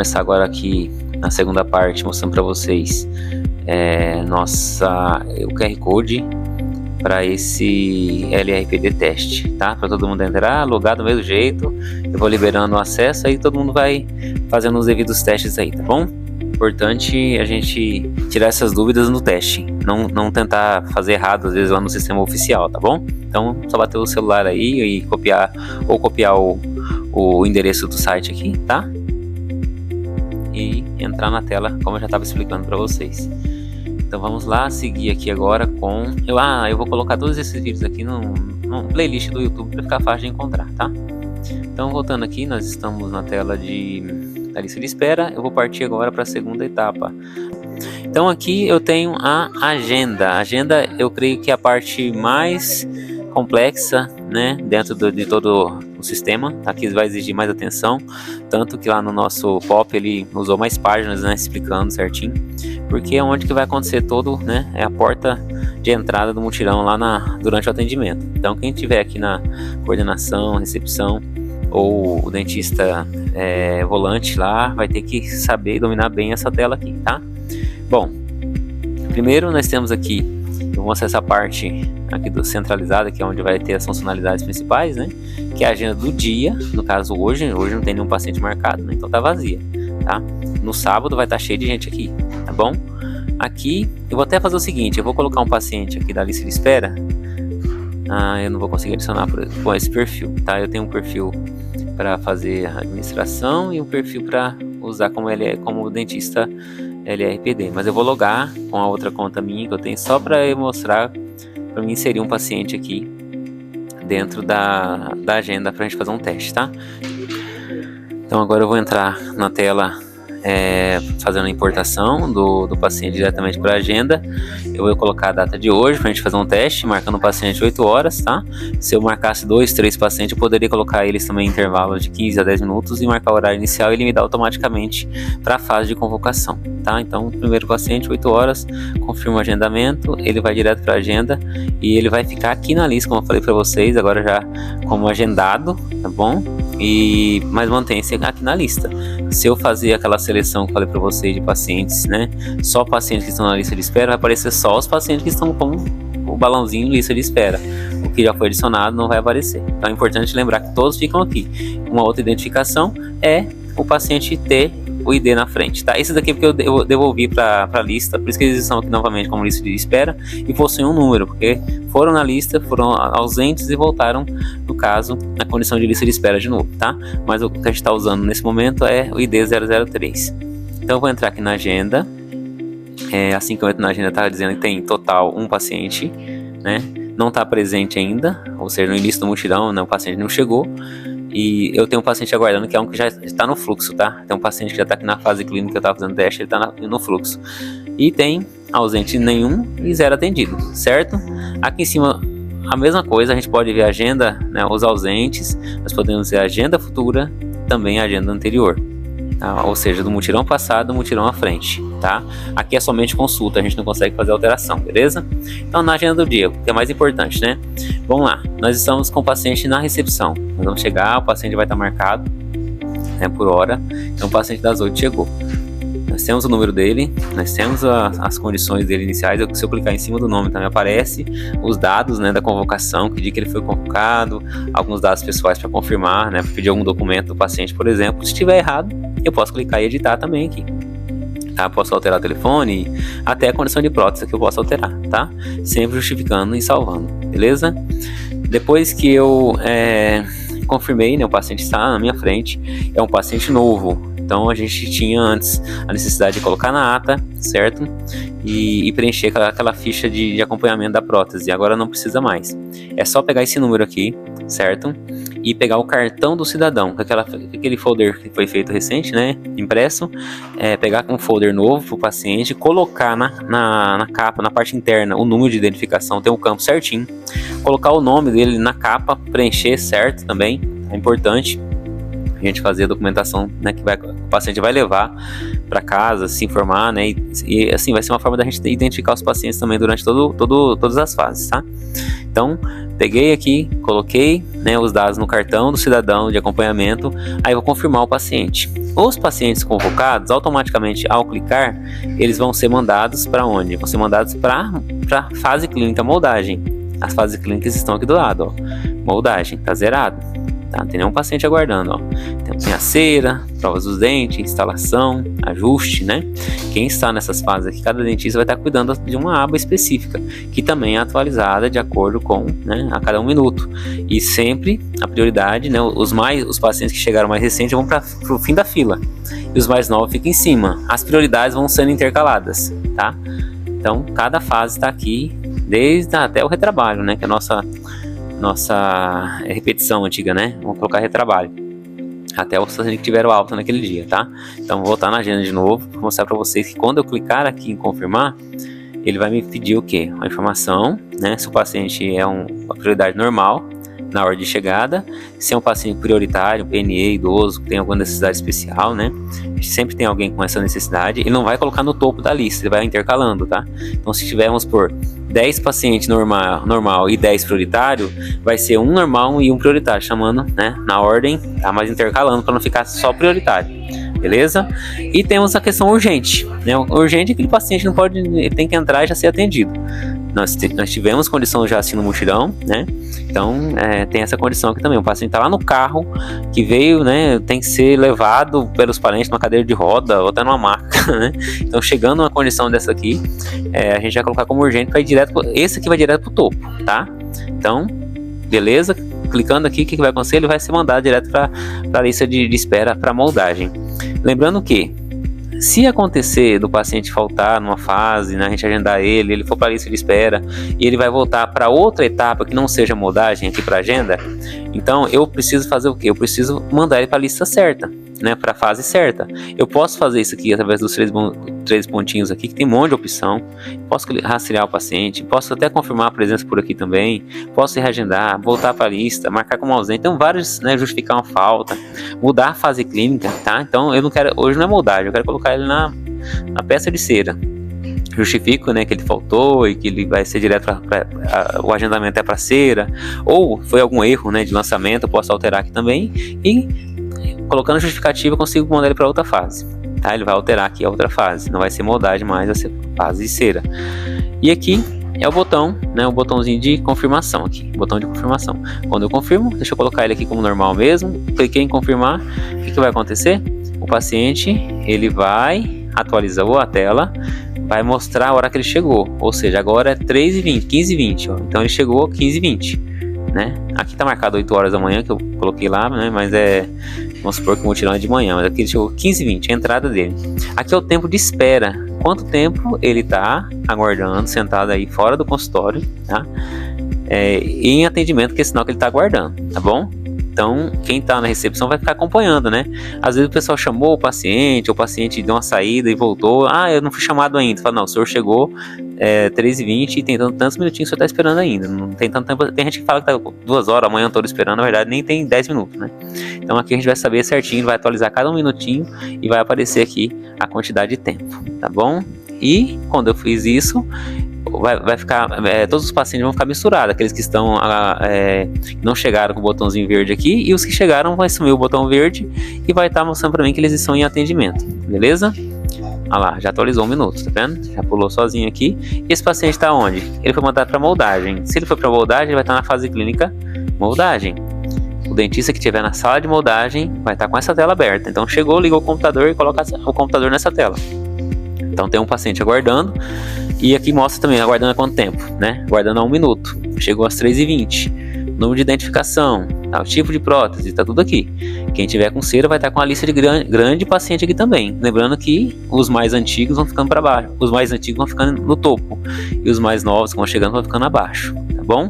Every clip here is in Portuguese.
começar agora aqui na segunda parte, mostrando para vocês o QR Code para esse LRPD teste, tá? Para todo mundo entrar, logar do mesmo jeito. Eu vou liberando o acesso aí, todo mundo vai fazendo os devidos testes aí, tá bom? Importante a gente tirar essas dúvidas no teste, não tentar fazer errado às vezes lá no sistema oficial, tá bom? Então só bater o celular aí e copiar o endereço do site aqui, tá? E entrar na tela como eu já estava explicando para vocês. Então vamos lá, seguir aqui agora com... Eu vou colocar todos esses vídeos aqui no playlist do YouTube para ficar fácil de encontrar, tá? Então voltando aqui, nós estamos na tela da lista de espera. Eu vou partir agora para a segunda etapa. Então aqui eu tenho a agenda. A agenda eu creio que é a parte mais complexa, né, dentro de todo o sistema. Aqui vai exigir mais atenção, tanto que lá no nosso POP ele usou mais páginas, né, explicando certinho, porque é onde que vai acontecer todo, né, é a porta de entrada do mutirão lá durante o atendimento. Então quem tiver aqui na coordenação, recepção ou o dentista volante lá vai ter que saber dominar bem essa tela aqui, tá? Bom, primeiro nós temos aqui, eu vou mostrar essa parte aqui do centralizada, que é onde vai ter as funcionalidades principais, né? Que é a agenda do dia, no caso hoje não tem nenhum paciente marcado, né? Então tá vazia, tá? No sábado vai estar cheio de gente aqui, tá bom? Aqui eu vou até fazer o seguinte, eu vou colocar um paciente aqui da lista de espera. Eu não vou conseguir adicionar com esse perfil, tá? Eu tenho um perfil para fazer a administração e um perfil para usar como dentista LRPD, mas eu vou logar com a outra conta minha que eu tenho só para mostrar, para mim inserir um paciente aqui dentro da agenda para a gente fazer um teste, tá? Então agora eu vou entrar na tela fazendo a importação do paciente diretamente para a agenda. Eu vou colocar a data de hoje para a gente fazer um teste, marcando o paciente 8 horas, tá? Se eu marcasse 2, 3 pacientes, eu poderia colocar eles também em intervalo de 15 a 10 minutos e marcar o horário inicial e ele me dá automaticamente para a fase de convocação, tá? Então, primeiro paciente, 8 horas, confirma o agendamento, ele vai direto para a agenda e ele vai ficar aqui na lista, como eu falei para vocês, agora já como agendado, tá bom? Mas mantém-se aqui na lista. Se eu fazer aquela seleção que eu falei para vocês de pacientes, né? Só pacientes que estão na lista de espera, vai aparecer só os pacientes que estão com o balãozinho lista de espera. O que já foi adicionado não vai aparecer. Então é importante lembrar que todos ficam aqui. Uma outra identificação é o paciente ter o ID na frente, tá? Esse daqui é porque eu devolvi para a lista, por isso que eles estão aqui novamente como lista de espera e possuem um número, porque foram na lista, foram ausentes e voltaram, no caso, na condição de lista de espera de novo, tá? Mas o que a gente está usando nesse momento é o ID 003. Então eu vou entrar aqui na agenda. Assim que eu entro na agenda, tá dizendo que tem total um paciente, né? Não está presente ainda, ou seja, no início do mutirão, né, o paciente não chegou. E eu tenho um paciente aguardando, que é um que já está no fluxo, tá? Tem um paciente que já está aqui na fase clínica que eu estava fazendo teste, ele está no fluxo. E tem ausente nenhum e 0 atendido, certo? Aqui em cima, a mesma coisa, a gente pode ver a agenda, né, os ausentes, nós podemos ver a agenda futura, também a agenda anterior. Tá? Ou seja, do mutirão passado, do mutirão à frente, tá? Aqui é somente consulta, a gente não consegue fazer alteração, beleza? Então na agenda do dia, que é mais importante, né? Vamos lá, nós estamos com o paciente na recepção. Nós vamos chegar, o paciente vai estar marcado, né, por hora. Então o paciente das 8 chegou. Nós temos o número dele, nós temos as condições dele iniciais. Se eu clicar em cima do nome também aparece os dados, né, da convocação, que dia que ele foi convocado, alguns dados pessoais para confirmar, né, para pedir algum documento do paciente, por exemplo. Se estiver errado, eu posso clicar e editar também aqui, tá? Posso alterar o telefone, até a condição de prótese que eu posso alterar, tá? Sempre justificando e salvando, beleza? Depois que eu confirmei, né, o paciente está na minha frente, é um paciente novo. Então a gente tinha antes a necessidade de colocar na ata, certo? E preencher aquela ficha de acompanhamento da prótese. Agora não precisa mais. É só pegar esse número aqui, certo? E pegar o cartão do cidadão, aquele folder que foi feito recente, né? Impresso. Pegar um folder novo para o paciente, colocar na capa, na parte interna, o número de identificação, tem um campo certinho. Colocar o nome dele na capa, preencher certo também, é importante. A gente fazer a documentação, né, que o paciente vai levar para casa, se informar, né, e assim vai ser uma forma da gente identificar os pacientes também durante todas as fases, tá? Então, peguei aqui, coloquei, né, os dados no cartão do cidadão de acompanhamento, aí eu vou confirmar o paciente. os pacientes convocados, automaticamente ao clicar, eles vão ser mandados para onde? Vão ser mandados para a fase clínica moldagem. As fases clínicas estão aqui do lado, ó. Moldagem, tá zerado. Tá? Não tem nenhum paciente aguardando, ó. Tem a cera, provas dos dentes, instalação, ajuste, né? Quem está nessas fases aqui, cada dentista vai estar cuidando de uma aba específica, que também é atualizada de acordo com, né, a cada 1 minuto. E sempre a prioridade, né? Os pacientes que chegaram mais recentes vão para o fim da fila. E os mais novos ficam em cima. As prioridades vão sendo intercaladas, tá? Então, cada fase está aqui, desde até o retrabalho, né? Que é a nossa repetição antiga, né? Vamos colocar retrabalho até os pacientes que tiveram alta naquele dia, tá? Então vou voltar na agenda de novo para mostrar para vocês que quando eu clicar aqui em confirmar, ele vai me pedir o quê? Uma informação, né? Se o paciente é uma prioridade normal na hora de chegada, se é um paciente prioritário, PNE, idoso, que tem alguma necessidade especial, né? Sempre tem alguém com essa necessidade, ele não vai colocar no topo da lista, ele vai intercalando, tá? Então se tivermos por 10 pacientes normal e 10 prioritário, vai ser um normal e um prioritário, chamando, né, na ordem, tá? Mas intercalando para não ficar só prioritário, beleza? E temos a questão urgente, né? O urgente é aquele paciente não pode, ele tem que entrar e já ser atendido. Nós tivemos condição já assim no mutirão, né? Então tem essa condição aqui também. O paciente está lá no carro que veio, né? Tem que ser levado pelos parentes numa cadeira de roda ou até numa maca, né? Então chegando uma condição dessa aqui, a gente vai colocar como urgente para ir direto. Esse aqui vai direto pro topo, tá? Então, beleza? Clicando aqui, o que vai acontecer? Ele vai ser mandado direto para a lista de espera para moldagem. Lembrando que se acontecer do paciente faltar numa fase, né, a gente agendar ele for para a lista de espera e ele vai voltar para outra etapa que não seja moldagem aqui para agenda, então eu preciso fazer o quê? Eu preciso mandar ele para a lista certa, né, para a fase certa. Eu posso fazer isso aqui através dos três pontinhos aqui, que tem um monte de opção. Posso rastrear o paciente, posso até confirmar a presença por aqui também, posso reagendar, voltar para a lista, marcar como ausente. Então vários, né, justificar uma falta, mudar a fase clínica, tá? Então eu não quero, hoje não é moldagem, eu quero colocar ele na peça de cera. Justifico, né, que ele faltou e que ele vai ser direto o agendamento é para cera, ou foi algum erro, né, de lançamento, eu posso alterar aqui também e colocando a justificativa eu consigo mandar ele para outra fase, tá? Ele vai alterar aqui a outra fase, não vai ser moldagem mais, vai ser fase de cera. E aqui é o botão, né, o botãozinho de confirmação aqui, botão de confirmação. Quando eu confirmo, deixa eu colocar ele aqui como normal mesmo, cliquei em confirmar, o que vai acontecer? O paciente, ele vai atualizar a tela, vai mostrar a hora que ele chegou, ou seja, agora é 3h20, 15h20, ó. Então ele chegou 15h20, né? Aqui tá marcado 8 horas da manhã, que eu coloquei lá, né? Mas vamos supor que o mutirão é de manhã, mas aqui ele chegou 15h20, a entrada dele. Aqui é o tempo de espera, quanto tempo ele tá aguardando, sentado aí fora do consultório, tá? Em atendimento, que é sinal que ele tá aguardando, tá bom? Então, quem está na recepção vai ficar acompanhando, né? Às vezes o pessoal chamou o paciente deu uma saída e voltou. Ah, eu não fui chamado ainda. Fala, não, o senhor chegou 3h20 e tem tantos minutinhos que o senhor está esperando ainda. Não tem tanto tempo. Tem gente que fala que está 2 horas, amanhã toda esperando. Na verdade, nem tem 10 minutos, né? Então aqui a gente vai saber certinho, vai atualizar cada 1 minutinho e vai aparecer aqui a quantidade de tempo, tá bom? E quando eu fiz isso, vai ficar, todos os pacientes vão ficar misturados, aqueles que estão não chegaram com o botãozinho verde aqui, e os que chegaram vai sumir o botão verde e vai estar mostrando para mim que eles estão em atendimento, beleza? Olha lá, já atualizou 1 minuto, tá vendo? Já pulou sozinho aqui. E esse paciente está onde? Ele foi mandado para moldagem. Se ele for para moldagem, ele vai estar na fase clínica moldagem. O dentista que estiver na sala de moldagem vai estar com essa tela aberta. Então chegou, ligou o computador e coloca o computador nessa tela. Então tem um paciente aguardando. E aqui mostra também, aguardando há quanto tempo, né? Aguardando há 1 minuto. Chegou às 3h20. Número de identificação, tá? O tipo de prótese, tá tudo aqui. Quem tiver com cera vai estar com a lista de grande paciente aqui também. Lembrando que os mais antigos vão ficando para baixo. Os mais antigos vão ficando no topo. E os mais novos que vão chegando vão ficando abaixo, tá bom?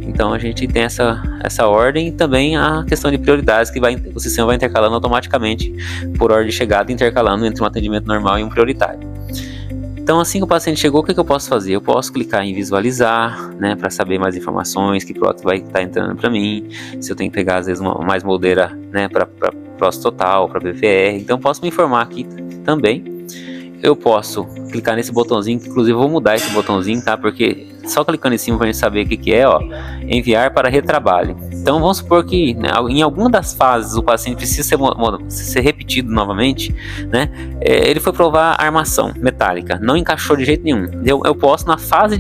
Então a gente tem essa ordem e também a questão de prioridades que o sistema vai intercalando automaticamente por ordem de chegada, intercalando entre um atendimento normal e um prioritário. Então assim que o paciente chegou, o que eu posso fazer? Eu posso clicar em visualizar, né, para saber mais informações, que prótese vai estar entrando para mim, se eu tenho que pegar às vezes mais moldeira, né, para prótese total, para BVR. Então eu posso me informar aqui também. Eu posso clicar nesse botãozinho, que inclusive eu vou mudar esse botãozinho, tá? Porque só clicando em cima pra gente saber o que é, ó, enviar para retrabalho. Então vamos supor que, né, em alguma das fases o paciente precisa ser repetido novamente, né? Ele foi provar a armação metálica, não encaixou de jeito nenhum. Eu posso, na fase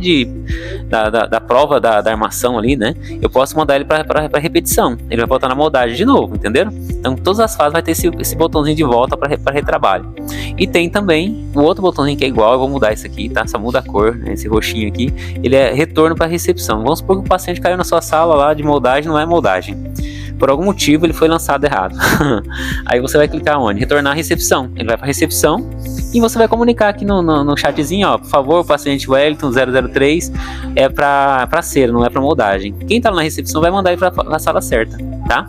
da prova da armação ali, né? Eu posso mandar ele para repetição. Ele vai voltar na moldagem de novo, entenderam? Então todas as fases vai ter esse botãozinho de volta para retrabalho. E tem também o outro botãozinho que é igual, eu vou mudar isso aqui, tá? Só muda a cor, né? Esse roxinho aqui, ele é retorno para recepção. Vamos supor que o paciente caiu na sua sala lá de moldagem, não é moldagem. Por algum motivo ele foi lançado errado. Aí você vai clicar onde? Retornar à recepção. Ele vai para recepção e você vai comunicar aqui no chatzinho, ó, por favor, o paciente Wellington 003 é para cera, não é para moldagem. Quem tá na recepção vai mandar ele para a sala certa, tá?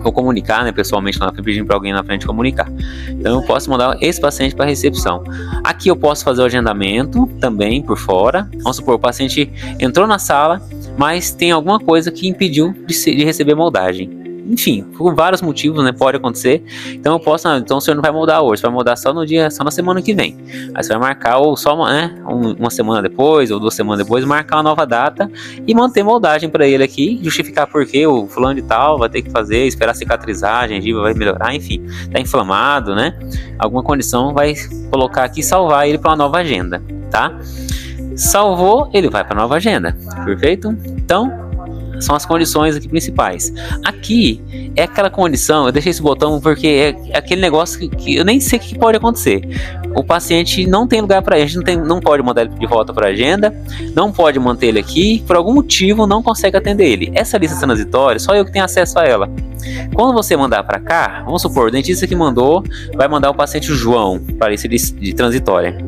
Vou comunicar, né, pessoalmente lá, pedindo para alguém na frente comunicar. Então eu posso mandar esse paciente para recepção. Aqui eu posso fazer o agendamento também por fora. Vamos supor, o paciente entrou na sala, mas tem alguma coisa que impediu de receber moldagem. Enfim, por vários motivos, né, pode acontecer. Então eu posso, então o senhor não vai moldar hoje, vai moldar só na semana que vem. Aí você vai marcar ou só uma semana depois ou 2 semanas depois, marcar uma nova data e manter moldagem para ele aqui, justificar porque o fulano de tal vai ter que fazer, esperar cicatrizar, a gengiva vai melhorar, enfim, tá inflamado, né? Alguma condição, vai colocar aqui e salvar ele para uma nova agenda, tá? Salvou, ele vai para a nova agenda, perfeito? Então são as condições aqui principais. Aqui é aquela condição, eu deixei esse botão porque é aquele negócio que eu nem sei o que pode acontecer. O paciente não tem lugar para ele, a gente não pode mandar ele de volta para a agenda, não pode manter ele aqui, por algum motivo não consegue atender ele. Essa lista transitória, só eu que tenho acesso a ela. Quando você mandar para cá, vamos supor, o dentista que mandou vai mandar o paciente João para a lista de transitória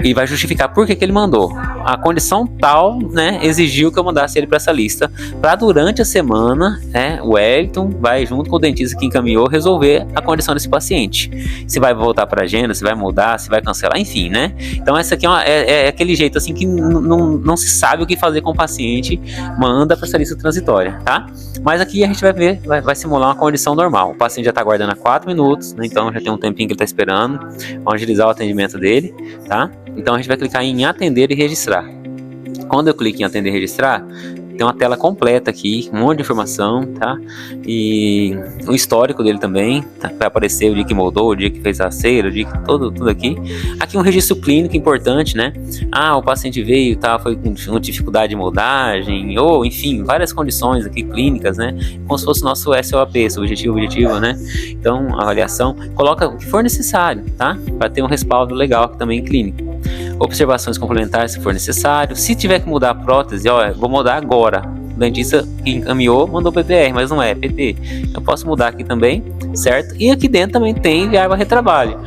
e vai justificar por que ele mandou. A condição tal, né, exigiu que eu mandasse ele para essa lista, para durante a semana, né, o Wellington vai junto com o dentista que encaminhou resolver a condição desse paciente. Se vai voltar para a agenda, se vai mudar, se vai cancelar, enfim, né? Então essa aqui é aquele jeito assim que não se sabe o que fazer com o paciente, manda para essa lista transitória, tá? Mas aqui a gente vai ver, vai simular uma condição normal. O paciente já está aguardando há 4 minutos, né? Então já tem um tempinho que ele está esperando. Vamos agilizar o atendimento dele, tá? Então a gente vai clicar em atender e registrar. Quando eu clico em atender e registrar, tem uma tela completa aqui, um monte de informação, tá? E o histórico dele também, tá? Vai aparecer o dia que moldou, o dia que fez a cera, o dia que tudo aqui. Aqui um registro clínico importante, né? O paciente veio, tá? Foi com dificuldade de moldagem, ou enfim, várias condições aqui clínicas, né? Como se fosse o nosso SOAP, objetivo, né? Então, avaliação, coloca o que for necessário, tá? Para ter um respaldo legal aqui também clínico. Observações complementares se for necessário. Se tiver que mudar a prótese, vou mudar agora. O dentista que encaminhou mandou PPR, mas não é PT. Eu posso mudar aqui também, certo? E aqui dentro também tem enviar para retrabalho.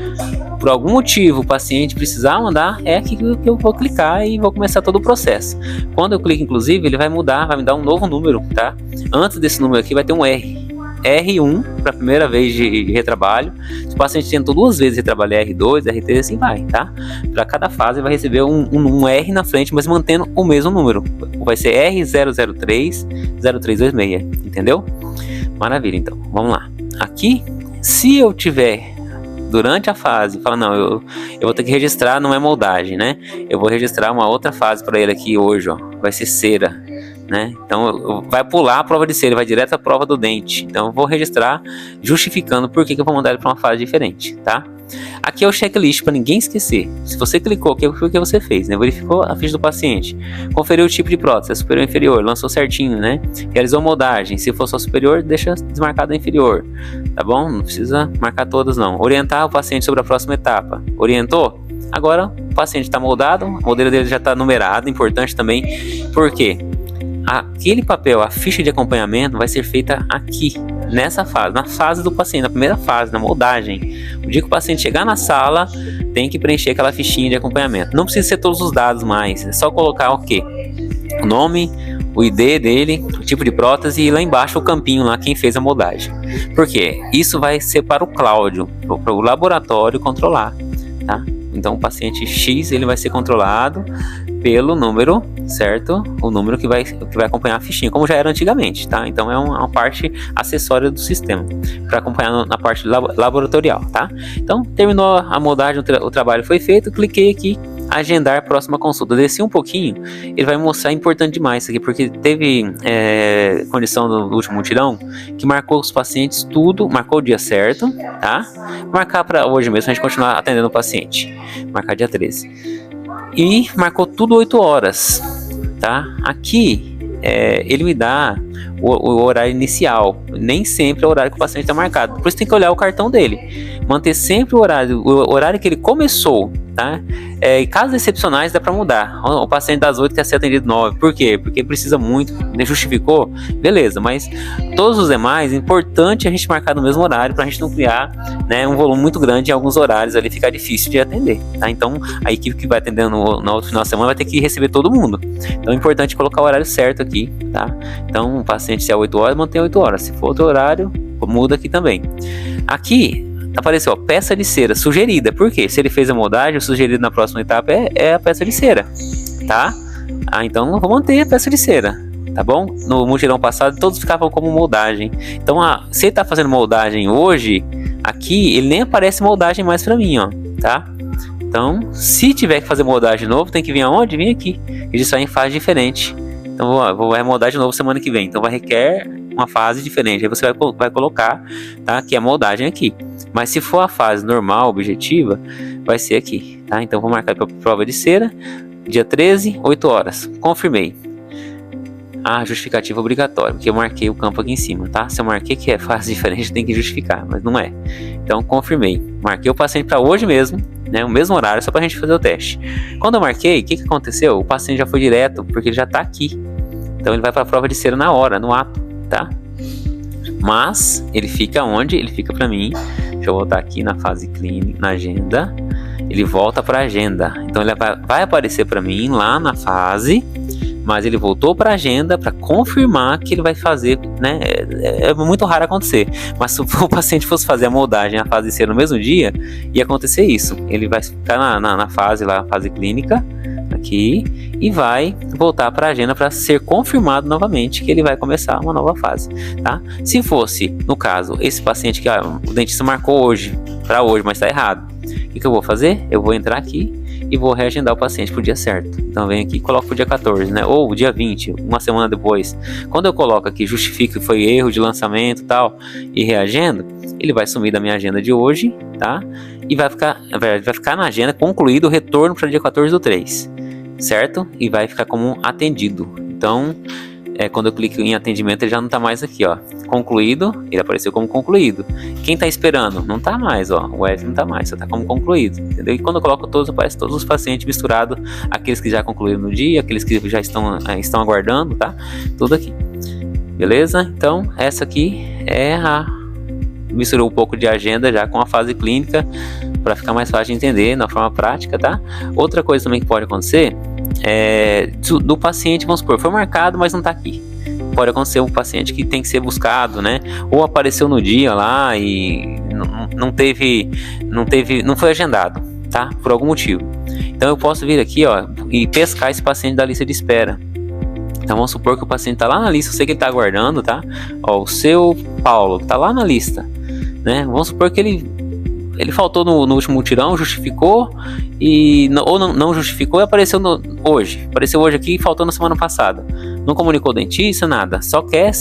Por algum motivo o paciente precisar mandar, é aqui que eu vou clicar e vou começar todo o processo. Quando eu clico, inclusive, ele vai mudar, vai me dar um novo número, tá? Antes desse número aqui vai ter um R1 para a primeira vez de retrabalho. Se o paciente tentou 2 vezes retrabalhar R2, R3, assim vai, tá? Para cada fase vai receber um R na frente, mas mantendo o mesmo número. Vai ser R003-0326, entendeu? Maravilha, então. Vamos lá. Aqui, se eu tiver durante a fase, fala, não, eu vou ter que registrar, não é moldagem, né? Eu vou registrar uma outra fase para ele aqui hoje, ó. Vai ser cera, né? Então vai pular a prova de cera, vai direto à prova do dente. Então eu vou registrar justificando por que eu vou mandar ele para uma fase diferente, tá? Aqui é o checklist para ninguém esquecer. Se você clicou aqui, foi o que você fez, né? Verificou a ficha do paciente, conferiu o tipo de prótese, é superior ou inferior, lançou certinho, né? Realizou moldagem, se for só superior, deixa desmarcado a inferior, tá bom? Não precisa marcar todas não. Orientar o paciente sobre a próxima etapa. Orientou? Agora o paciente está moldado, o modelo dele já está numerado, importante também, por quê? Aquele papel, a ficha de acompanhamento vai ser feita aqui, nessa fase, na fase do paciente, na primeira fase, na moldagem. O dia que o paciente chegar na sala, tem que preencher aquela fichinha de acompanhamento. Não precisa ser todos os dados mais, é só colocar o quê? O nome, o ID dele, o tipo de prótese e lá embaixo o campinho lá, quem fez a moldagem. Por quê? Isso vai ser para o Cláudio, para o laboratório controlar, tá? Então o paciente X ele vai ser controlado pelo número, certo? O número que vai acompanhar a fichinha, como já era antigamente, tá? Então é uma parte acessória do sistema, para acompanhar na parte laboratorial, tá? Então terminou a moldagem, o trabalho foi feito, cliquei aqui agendar próxima consulta. Desci um pouquinho, ele vai mostrar importante demais isso aqui, porque teve condição do último mutirão que marcou os pacientes tudo, marcou o dia certo, tá? Marcar para hoje mesmo, a gente continuar atendendo o paciente. Marcar dia 13. E marcou tudo 8 horas, tá? Aqui, ele me dá o horário inicial, nem sempre é o horário que o paciente está marcado, por isso tem que olhar o cartão dele, manter sempre o horário que ele começou, tá? Em casos excepcionais dá para mudar, o paciente das 8 quer ser atendido 9, por quê? Porque precisa muito, justificou, beleza, mas todos os demais, é importante a gente marcar no mesmo horário, para a gente não criar, né, um volume muito grande em alguns horários ali, ficar difícil de atender, tá? Então a equipe que vai atender no outro final de semana vai ter que receber todo mundo, então é importante colocar o horário certo aqui, tá? Então o paciente, se é 8 horas, mantém 8 horas, se for outro horário, muda aqui também. Aqui apareceu, ó, peça de cera sugerida. Por quê? Se ele fez a moldagem, o sugerido na próxima etapa é a peça de cera, tá? Então eu vou manter a peça de cera, tá bom? No mutirão passado todos ficavam como moldagem. Então se ele tá fazendo moldagem hoje, aqui ele nem aparece moldagem mais pra mim, ó, tá? Então, se tiver que fazer moldagem de novo, tem que vir aonde? Vem aqui. Eles saem em fase diferente. Então, vou remoldar de novo semana que vem. Então, requer uma fase diferente. Aí você vai colocar, tá? Que é a moldagem aqui. Mas se for a fase normal, objetiva, vai ser aqui, tá? Então, vou marcar para prova de cera, dia 13, 8 horas. Confirmei. Justificativa obrigatória, porque eu marquei o campo aqui em cima, tá? Se eu marquei que é fase diferente, tem que justificar, mas não é. Então, confirmei. Marquei o paciente para hoje mesmo, né? O mesmo horário, só para a gente fazer o teste. Quando eu marquei, o que aconteceu? O paciente já foi direto, porque ele já está aqui. Então, ele vai para a prova de cera na hora, no ato, tá? Mas, ele fica onde? Ele fica para mim. Deixa eu voltar aqui na fase clínica, na agenda. Ele volta para a agenda. Então, ele vai aparecer para mim lá na fase, mas ele voltou para a agenda para confirmar que ele vai fazer, né? É muito raro acontecer, mas se o paciente fosse fazer a moldagem, a fase C no mesmo dia, ia acontecer isso. Ele vai ficar na fase lá, fase clínica, aqui, e vai voltar para a agenda para ser confirmado novamente que ele vai começar uma nova fase, tá? Se fosse, no caso, esse paciente que o dentista marcou hoje, para hoje, mas está errado, o que eu vou fazer? Eu vou entrar aqui e vou reagendar o paciente pro dia certo. Então vem aqui e coloco pro dia 14, né? Ou dia 20, uma semana depois. Quando eu coloco aqui, justifico que foi erro de lançamento e tal, e reagendo, ele vai sumir da minha agenda de hoje, tá? E vai ficar na agenda concluído o retorno para dia 14/3, certo? E vai ficar como atendido. Então, quando eu clico em atendimento, ele já não tá mais aqui, ó. Concluído, ele apareceu como concluído. Quem tá esperando? Não tá mais, ó. O F não tá mais, só tá como concluído, entendeu? E quando eu coloco todos, aparece todos os pacientes misturados, aqueles que já concluíram no dia, aqueles que já estão aguardando, tá? Tudo aqui. Beleza? Então, essa aqui misturou um pouco de agenda já com a fase clínica, para ficar mais fácil de entender na forma prática, tá? Outra coisa também que pode acontecer do paciente, vamos supor, foi marcado, mas não tá aqui. Pode acontecer um paciente que tem que ser buscado, né? Ou apareceu no dia lá e não foi agendado, tá? Por algum motivo. Então eu posso vir aqui, ó, e pescar esse paciente da lista de espera. Então vamos supor que o paciente tá lá na lista, eu sei que ele tá aguardando, tá? Ó, o seu Paulo tá lá na lista, né? Vamos supor que ele faltou no último mutirão, justificou ou não justificou e apareceu hoje. Apareceu hoje aqui e faltou na semana passada. Não comunicou o dentista, nada. Só quer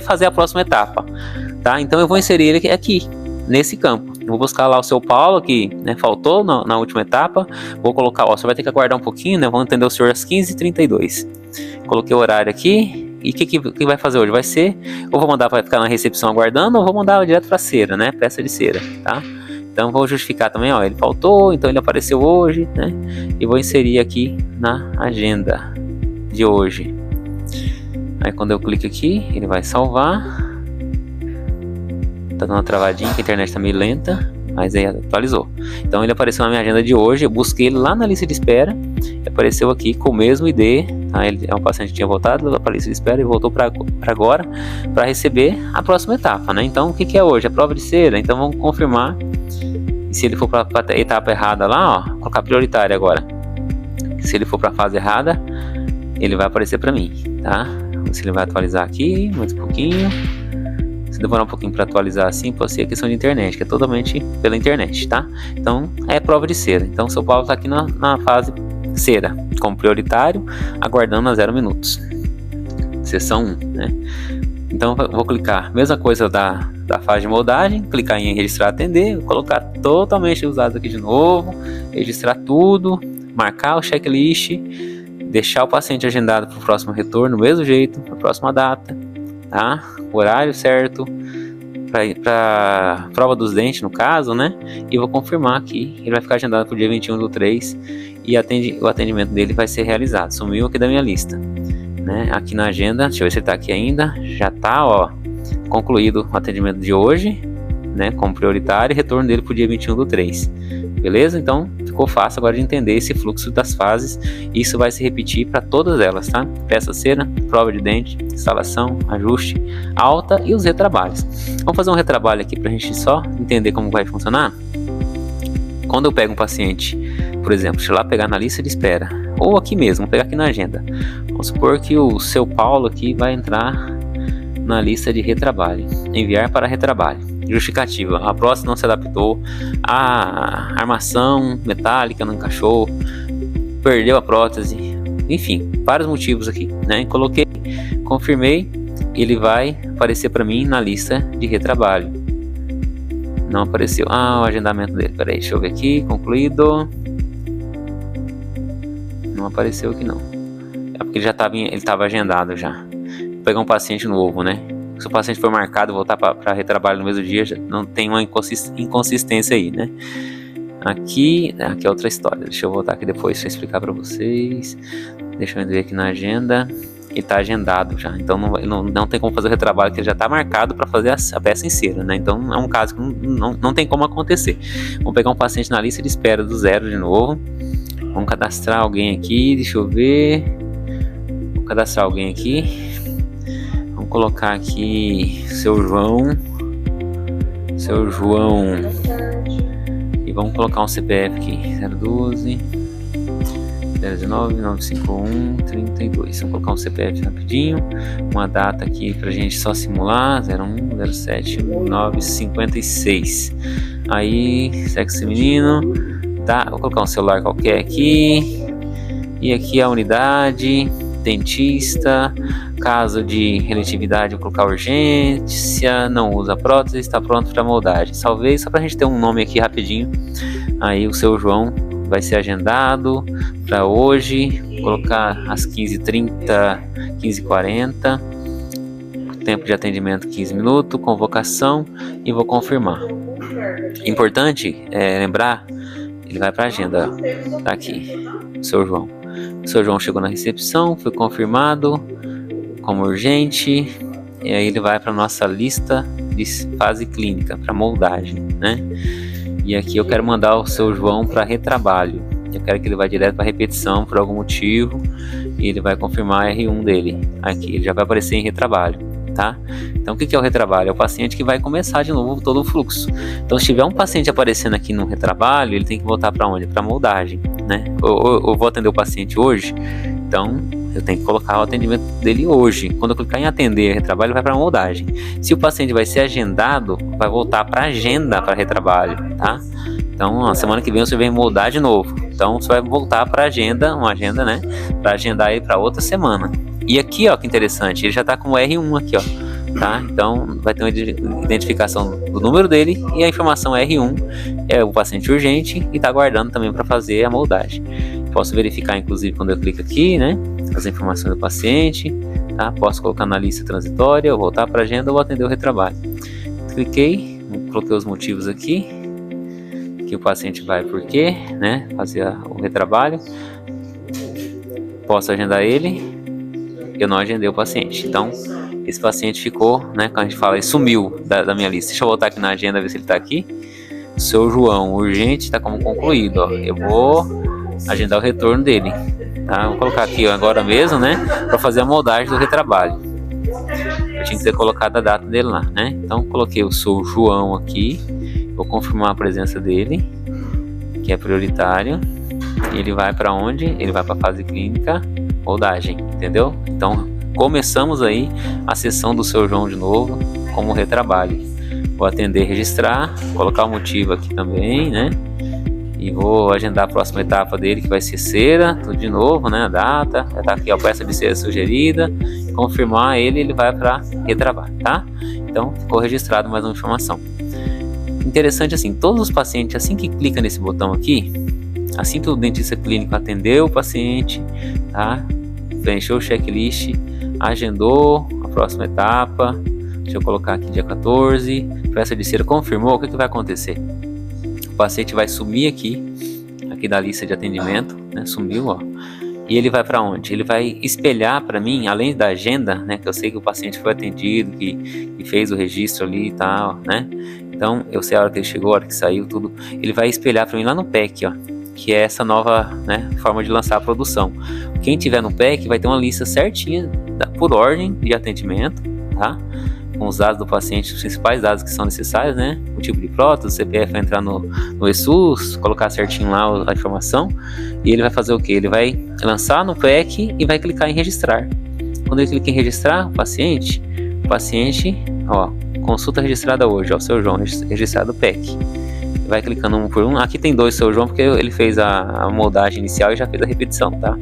fazer a próxima etapa, tá? Então eu vou inserir ele aqui, nesse campo. Eu vou buscar lá o seu Paulo, que, né, faltou na última etapa. Vou colocar, ó, você vai ter que aguardar um pouquinho, né? Vamos atender o senhor às 15h32. Coloquei o horário aqui. E o que vai fazer hoje? Vai ser, ou vou mandar para ficar na recepção aguardando, ou vou mandar direto para cera, né? Peça de cera, tá? Então vou justificar também, ó, ele faltou, então ele apareceu hoje, né? E vou inserir aqui na agenda de hoje. Aí quando eu clico aqui, ele vai salvar. Tá dando uma travadinha, que a internet tá meio lenta, mas aí atualizou. Então ele apareceu na minha agenda de hoje, eu busquei ele lá na lista de espera, e apareceu aqui com o mesmo ID, tá? Ele é um paciente que tinha voltado para a lista de espera e voltou para agora, para receber a próxima etapa, né? Então o que é hoje? A prova de cera. Então vamos confirmar, e se ele for para a etapa errada lá, ó, colocar prioritário agora. Se ele for para a fase errada, ele vai aparecer para mim, tá? Se ele vai atualizar aqui, mais um pouquinho. Se demorar um pouquinho para atualizar assim, pode ser questão de internet, que é totalmente pela internet, tá? Então é prova de cera. Então São Paulo está aqui na fase cera, como prioritário, aguardando a 0 minutos. Seção 1, né? Então vou clicar, mesma coisa da fase de moldagem, clicar em registrar atender, colocar totalmente os dados aqui de novo, registrar tudo, marcar o checklist, deixar o paciente agendado para o próximo retorno, do mesmo jeito, para a próxima data, tá? Horário certo, para prova dos dentes no caso, né? E vou confirmar que ele vai ficar agendado para o dia 21/3 e o atendimento dele vai ser realizado. Sumiu aqui da minha lista, né? Aqui na agenda, deixa eu ver se ele está aqui ainda, já está, ó, concluído o atendimento de hoje, né? Como prioritário, e retorno dele para o dia 21/3. Beleza? Então ficou fácil agora de entender esse fluxo das fases. Isso vai se repetir para todas elas, tá? Peça cera, prova de dente, instalação, ajuste, alta e os retrabalhos. Vamos fazer um retrabalho aqui para a gente só entender como vai funcionar. Quando eu pego um paciente, por exemplo, deixa eu lá pegar na lista de espera, ou aqui mesmo, vou pegar aqui na agenda. Vamos supor que o seu Paulo aqui vai entrar na lista de retrabalho, enviar para retrabalho. Justificativa: a prótese não se adaptou, a armação metálica não encaixou, perdeu a prótese, enfim, vários motivos aqui, né? Coloquei, confirmei, ele vai aparecer para mim na lista de retrabalho. Não apareceu. O agendamento dele, peraí, deixa eu ver aqui, concluído. Não apareceu aqui não. É porque ele estava agendado já. Vou pegar um paciente novo, né? Se o paciente for marcado e voltar para retrabalho no mesmo dia, já não tem uma inconsistência aí, né? Aqui é outra história. Deixa eu voltar aqui depois para explicar para vocês. Deixa eu ver aqui na agenda. Ele está agendado já, então não tem como fazer o retrabalho, que ele já está marcado para fazer a peça em cera, né? Então é um caso que não tem como acontecer. Vamos pegar um paciente na lista de espera do 0 de novo. Vamos cadastrar alguém aqui, deixa eu ver. Vou cadastrar alguém aqui. Vamos colocar aqui seu João. E vamos colocar um CPF aqui, 012 019 951 32. Vamos colocar um CPF rapidinho, uma data aqui pra gente só simular, 01 07 956. Aí, sexo feminino, tá? Vou colocar um celular qualquer aqui. E aqui a unidade, dentista, caso de relatividade, vou colocar urgência, não usa prótese, está pronto para moldagem. Salvei só pra gente ter um nome aqui rapidinho. Aí o seu João vai ser agendado para hoje, vou colocar às 15h30, 15h40, tempo de atendimento 15 minutos, convocação, e vou confirmar. Importante lembrar, ele vai para a agenda, tá aqui, o seu João. O seu João chegou na recepção, foi confirmado como urgente, e aí ele vai para nossa lista de fase clínica, para moldagem, né? E aqui eu quero mandar o seu João para retrabalho. Eu quero que ele vá direto para repetição por algum motivo. E ele vai confirmar a R1 dele. Aqui, ele já vai aparecer em retrabalho, tá? Então o que é o retrabalho? É o paciente que vai começar de novo todo o fluxo. Então se tiver um paciente aparecendo aqui no retrabalho, ele tem que voltar para onde? Para moldagem, né? Eu vou atender o paciente hoje, então eu tenho que colocar o atendimento dele hoje. Quando eu clicar em atender retrabalho, vai para moldagem. Se o paciente vai ser agendado, vai voltar para agenda para retrabalho, tá? Então, a semana que vem você vem moldar de novo. Então, você vai voltar para uma agenda, né? Para agendar aí para outra semana. E aqui, ó, que interessante, ele já está com o R1 aqui, ó, tá? Então, vai ter uma identificação do número dele e a informação R1 é o paciente urgente e está aguardando também para fazer a moldagem. Posso verificar, inclusive, quando eu clico aqui, né? As informações do paciente, tá? Posso colocar na lista transitória, voltar para a agenda ou atender o retrabalho. Cliquei, coloquei os motivos aqui, que o paciente vai por quê, né? Fazer o retrabalho. Posso agendar ele. Eu não agendei o paciente. Então, esse paciente ficou, né? Quando a gente fala, ele sumiu da minha lista. Deixa eu voltar aqui na agenda, ver se ele está aqui. Seu João, urgente, está como concluído, ó. Eu vou agendar o retorno dele, tá? Vou colocar aqui agora mesmo, né? Para fazer a moldagem do retrabalho. Eu tinha que ter colocado a data dele lá, né? Então, coloquei o seu João aqui. Vou confirmar a presença dele, que é prioritário. E ele vai para onde? Ele vai para a fase clínica, moldagem, entendeu? Então, começamos aí a sessão do seu João de novo, como retrabalho. Vou atender e registrar, colocar o motivo aqui também, né? E vou agendar a próxima etapa dele, que vai ser cera, tudo de novo, né? A data, já tá aqui a peça de cera sugerida. Confirmar ele vai para retrabalho, tá? Então, ficou registrado mais uma informação. Interessante assim, todos os pacientes, assim que clica nesse botão aqui, assim que o dentista clínico atendeu o paciente, tá? Preencheu o checklist, agendou a próxima etapa, deixa eu colocar aqui dia 14, peça de cera confirmou, o que vai acontecer? O paciente vai sumir aqui da lista de atendimento, né? Sumiu, ó. E ele vai para onde? Ele vai espelhar para mim, além da agenda, né? Que eu sei que o paciente foi atendido, que fez o registro ali e tal, né? Então, eu sei a hora que ele chegou, a hora que saiu, tudo. Ele vai espelhar para mim lá no PEC, ó, que é essa nova, né, forma de lançar a produção. Quem tiver no PEC vai ter uma lista certinha por ordem de atendimento, tá? Com os dados do paciente, os principais dados que são necessários, né? O tipo de prótese, o CPF vai entrar no ESUS, colocar certinho lá a informação. E ele vai fazer o quê? Ele vai lançar no PEC e vai clicar em registrar. Quando ele clica em registrar o paciente, ó, consulta registrada hoje, ó, seu João, registrado PEC. Vai clicando um por um. Aqui tem dois seu João, porque ele fez a moldagem inicial e já fez a repetição, tá?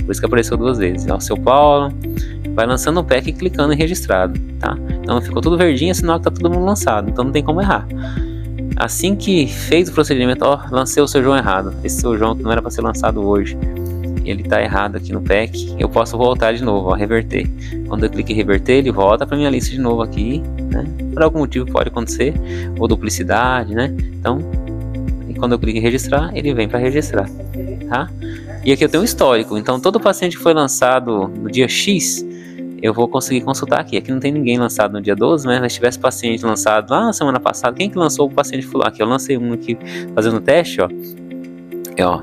Por isso que apareceu duas vezes. Ó, seu Paulo, vai lançando o PEC e clicando em registrado, tá? Então ficou tudo verdinho, é sinal que tá todo mundo lançado, então não tem como errar. Assim que fez o procedimento, ó, lancei o seu João errado. Esse seu João que não era para ser lançado hoje, ele tá errado aqui no PEC, eu posso voltar de novo, ó, reverter. Quando eu clico em reverter, ele volta para minha lista de novo aqui, né? Por algum motivo pode acontecer, ou duplicidade, né? Então, quando eu clico em registrar, ele vem para registrar, tá? E aqui eu tenho um histórico, então todo paciente que foi lançado no dia X, eu vou conseguir consultar aqui. Aqui não tem ninguém lançado no dia 12, mas se tivesse paciente lançado lá na semana passada, quem que lançou o paciente falou aqui? Eu lancei um aqui fazendo o teste, ó.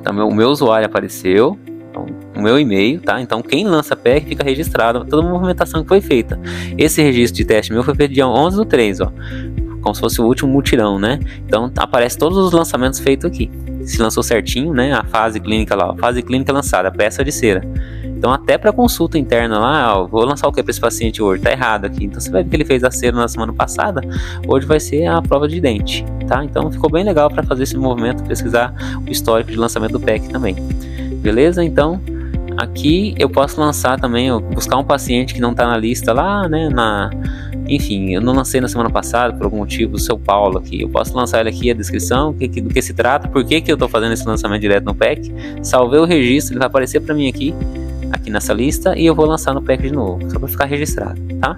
Tá, o meu usuário apareceu, então, o meu e-mail, tá? Então quem lança PEC fica registrado, toda a movimentação que foi feita. Esse registro de teste meu foi feito dia 11/3, ó, como se fosse o último mutirão, né? Então aparece todos os lançamentos feitos aqui. Se lançou certinho, né? A fase clínica lá, ó, fase clínica lançada, a peça de cera. Então até para consulta interna lá, ó, vou lançar o que para esse paciente hoje? Tá errado aqui. Então você vai ver que ele fez a cera na semana passada, hoje vai ser a prova de dente, tá? Então ficou bem legal para fazer esse movimento, pesquisar o histórico de lançamento do PEC também. Beleza? Então, aqui eu posso lançar também, buscar um paciente que não está na lista lá, né? Enfim, eu não lancei na semana passada por algum motivo, o seu Paulo aqui. Eu posso lançar ele aqui, a descrição, do que se trata, por que eu estou fazendo esse lançamento direto no PEC. Salvei o registro, ele vai aparecer para mim aqui nessa lista e eu vou lançar no PEC de novo, só para ficar registrado, tá?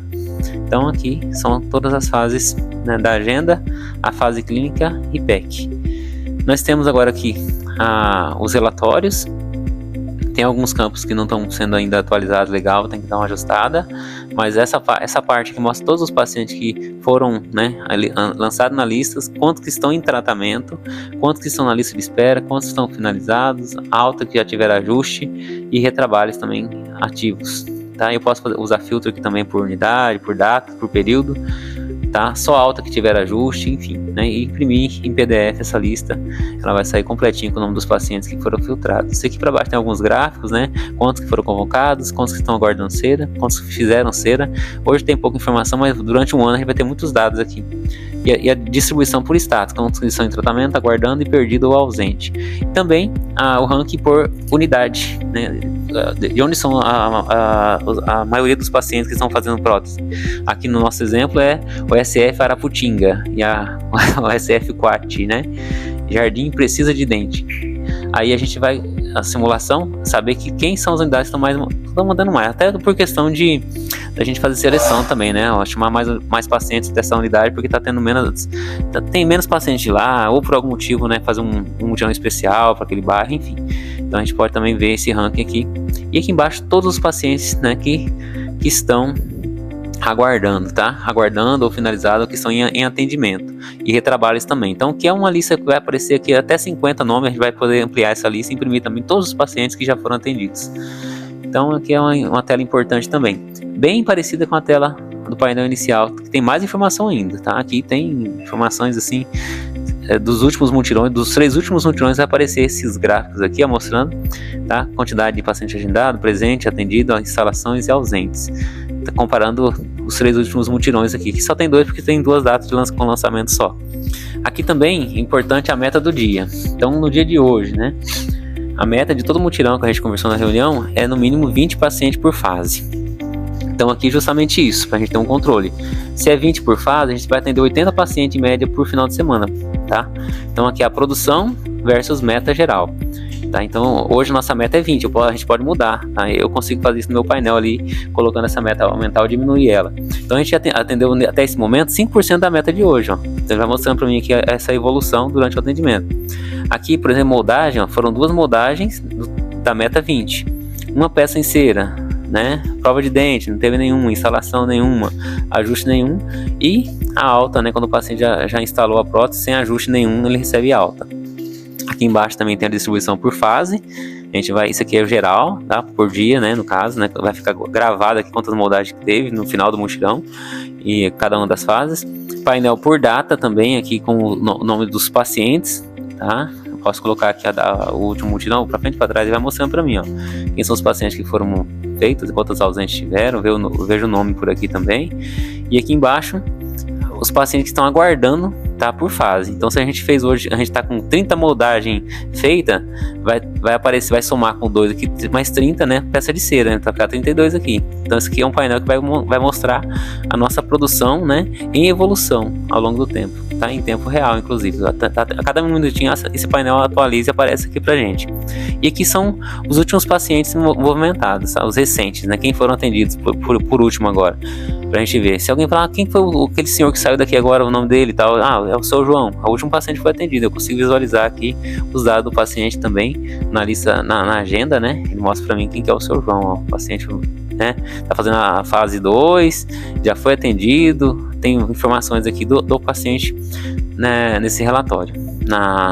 Então, aqui são todas as fases, né, da agenda, a fase clínica e PEC. Nós temos agora aqui os relatórios. Tem alguns campos que não estão sendo ainda atualizados legal, tem que dar uma ajustada, mas essa parte que mostra todos os pacientes que foram, né, lançados na lista, quantos que estão em tratamento, quantos que estão na lista de espera, quantos estão finalizados, alta que já tiveram ajuste e retrabalhos também ativos, tá? Eu posso usar filtro aqui também por unidade, por data, por período, tá? Só alta que tiver ajuste, enfim, né? E imprimir em PDF essa lista, ela vai sair completinho com o nome dos pacientes que foram filtrados. Isso aqui para baixo tem alguns gráficos, né? Quantos que foram convocados, quantos que estão aguardando cera, quantos que fizeram cera. Hoje tem pouca informação, mas durante um ano a gente vai ter muitos dados aqui. E a distribuição por status, quantos que estão em tratamento, aguardando e perdido ou ausente. E também o ranking por unidade, né? De onde são a maioria dos pacientes que estão fazendo prótese. Aqui no nosso exemplo é o SF Araputinga e o SF Quati, né? Jardim precisa de dente. Aí a gente vai, a simulação, saber que quem são as unidades que estão mandando mais, até por questão da gente fazer seleção também, né? Chamar mais pacientes dessa unidade, porque tem menos pacientes lá, ou por algum motivo, né? Fazer um mutirão especial para aquele bairro, enfim. Então a gente pode também ver esse ranking aqui. E aqui embaixo todos os pacientes, né, que estão aguardando, tá? Aguardando ou finalizado, que estão em atendimento. E retrabalhos também. Então, que é uma lista que vai aparecer aqui até 50 nomes, a gente vai poder ampliar essa lista e imprimir também todos os pacientes que já foram atendidos. Então, aqui é uma tela importante também. Bem parecida com a tela do painel inicial, que tem mais informação ainda, tá? Aqui tem informações assim dos últimos mutirões, dos 3 últimos mutirões, vai aparecer esses gráficos aqui, ó, mostrando, tá? Quantidade de paciente agendado, presente, atendido, instalações e ausentes. Tá comparando os 3 últimos mutirões aqui, que só tem 2 porque tem 2 datas com lançamento só. Aqui também, importante a meta do dia. Então, no dia de hoje, né, a meta de todo mutirão que a gente conversou na reunião é no mínimo 20 pacientes por fase. Então aqui justamente isso, para a gente ter um controle. Se é 20 por fase, a gente vai atender 80 pacientes em média por final de semana, tá? Então aqui é a produção versus meta geral. Tá? Então hoje nossa meta é 20, a gente pode mudar, tá? Eu consigo fazer isso no meu painel ali, colocando essa meta, aumentar ou diminuir ela. Então a gente atendeu até esse momento 5% da meta de hoje, ó. Então vai mostrando para mim aqui essa evolução durante o atendimento. Aqui, por exemplo, moldagem, ó, foram 2 moldagens da meta 20. Uma peça em cera, né? Prova de dente, não teve nenhuma, instalação nenhuma, ajuste nenhum, e a alta, né? Quando o paciente já instalou a prótese, sem ajuste nenhum, ele recebe alta. Aqui embaixo também tem a distribuição por fase. A gente vai, isso aqui é o geral, tá? Por dia, né? No caso, né? Vai ficar gravado aqui quantas moldagens que teve no final do mutirão e cada uma das fases. Painel por data também aqui com o nome dos pacientes, tá? Eu posso colocar aqui o último mutirão para frente e para trás e vai mostrando para mim, ó, quem são os pacientes que foram feitos, quantos ausentes tiveram, vejo o nome por aqui também. E aqui embaixo os pacientes que estão aguardando, tá, por fase. Então se a gente fez hoje, a gente está com 30 moldagens feita, vai aparecer, vai somar com 2 aqui, mais 30, né, peça de cera, né, vai ficar 32 aqui. Então esse aqui é um painel que vai mostrar a nossa produção, né, em evolução ao longo do tempo, tá, em tempo real, inclusive. A cada minutinho esse painel atualiza e aparece aqui pra gente. E aqui são os últimos pacientes movimentados, tá? Os recentes, né, quem foram atendidos por último agora, pra gente ver. Se alguém falar, quem foi aquele senhor que saiu daqui agora, o nome dele e tal, é o seu João, o último paciente foi atendido. Eu consigo visualizar aqui os dados do paciente também na lista, na agenda, né, ele mostra pra mim quem que é o seu João, ó, o paciente, né, tá fazendo a fase 2, já foi atendido, tem informações aqui do paciente, né, nesse relatório,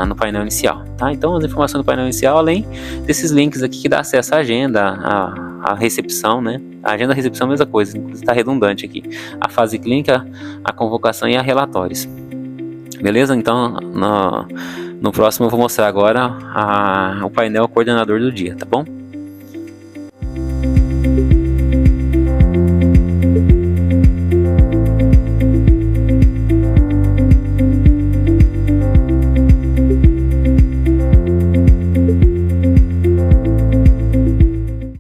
no painel inicial, tá? Então as informações do painel inicial, além desses links aqui que dá acesso à agenda, a recepção, né? A agenda da recepção é a mesma coisa, está redundante aqui. A fase clínica, a convocação e a relatórios. Beleza? Então no próximo eu vou mostrar agora o painel coordenador do dia, tá bom?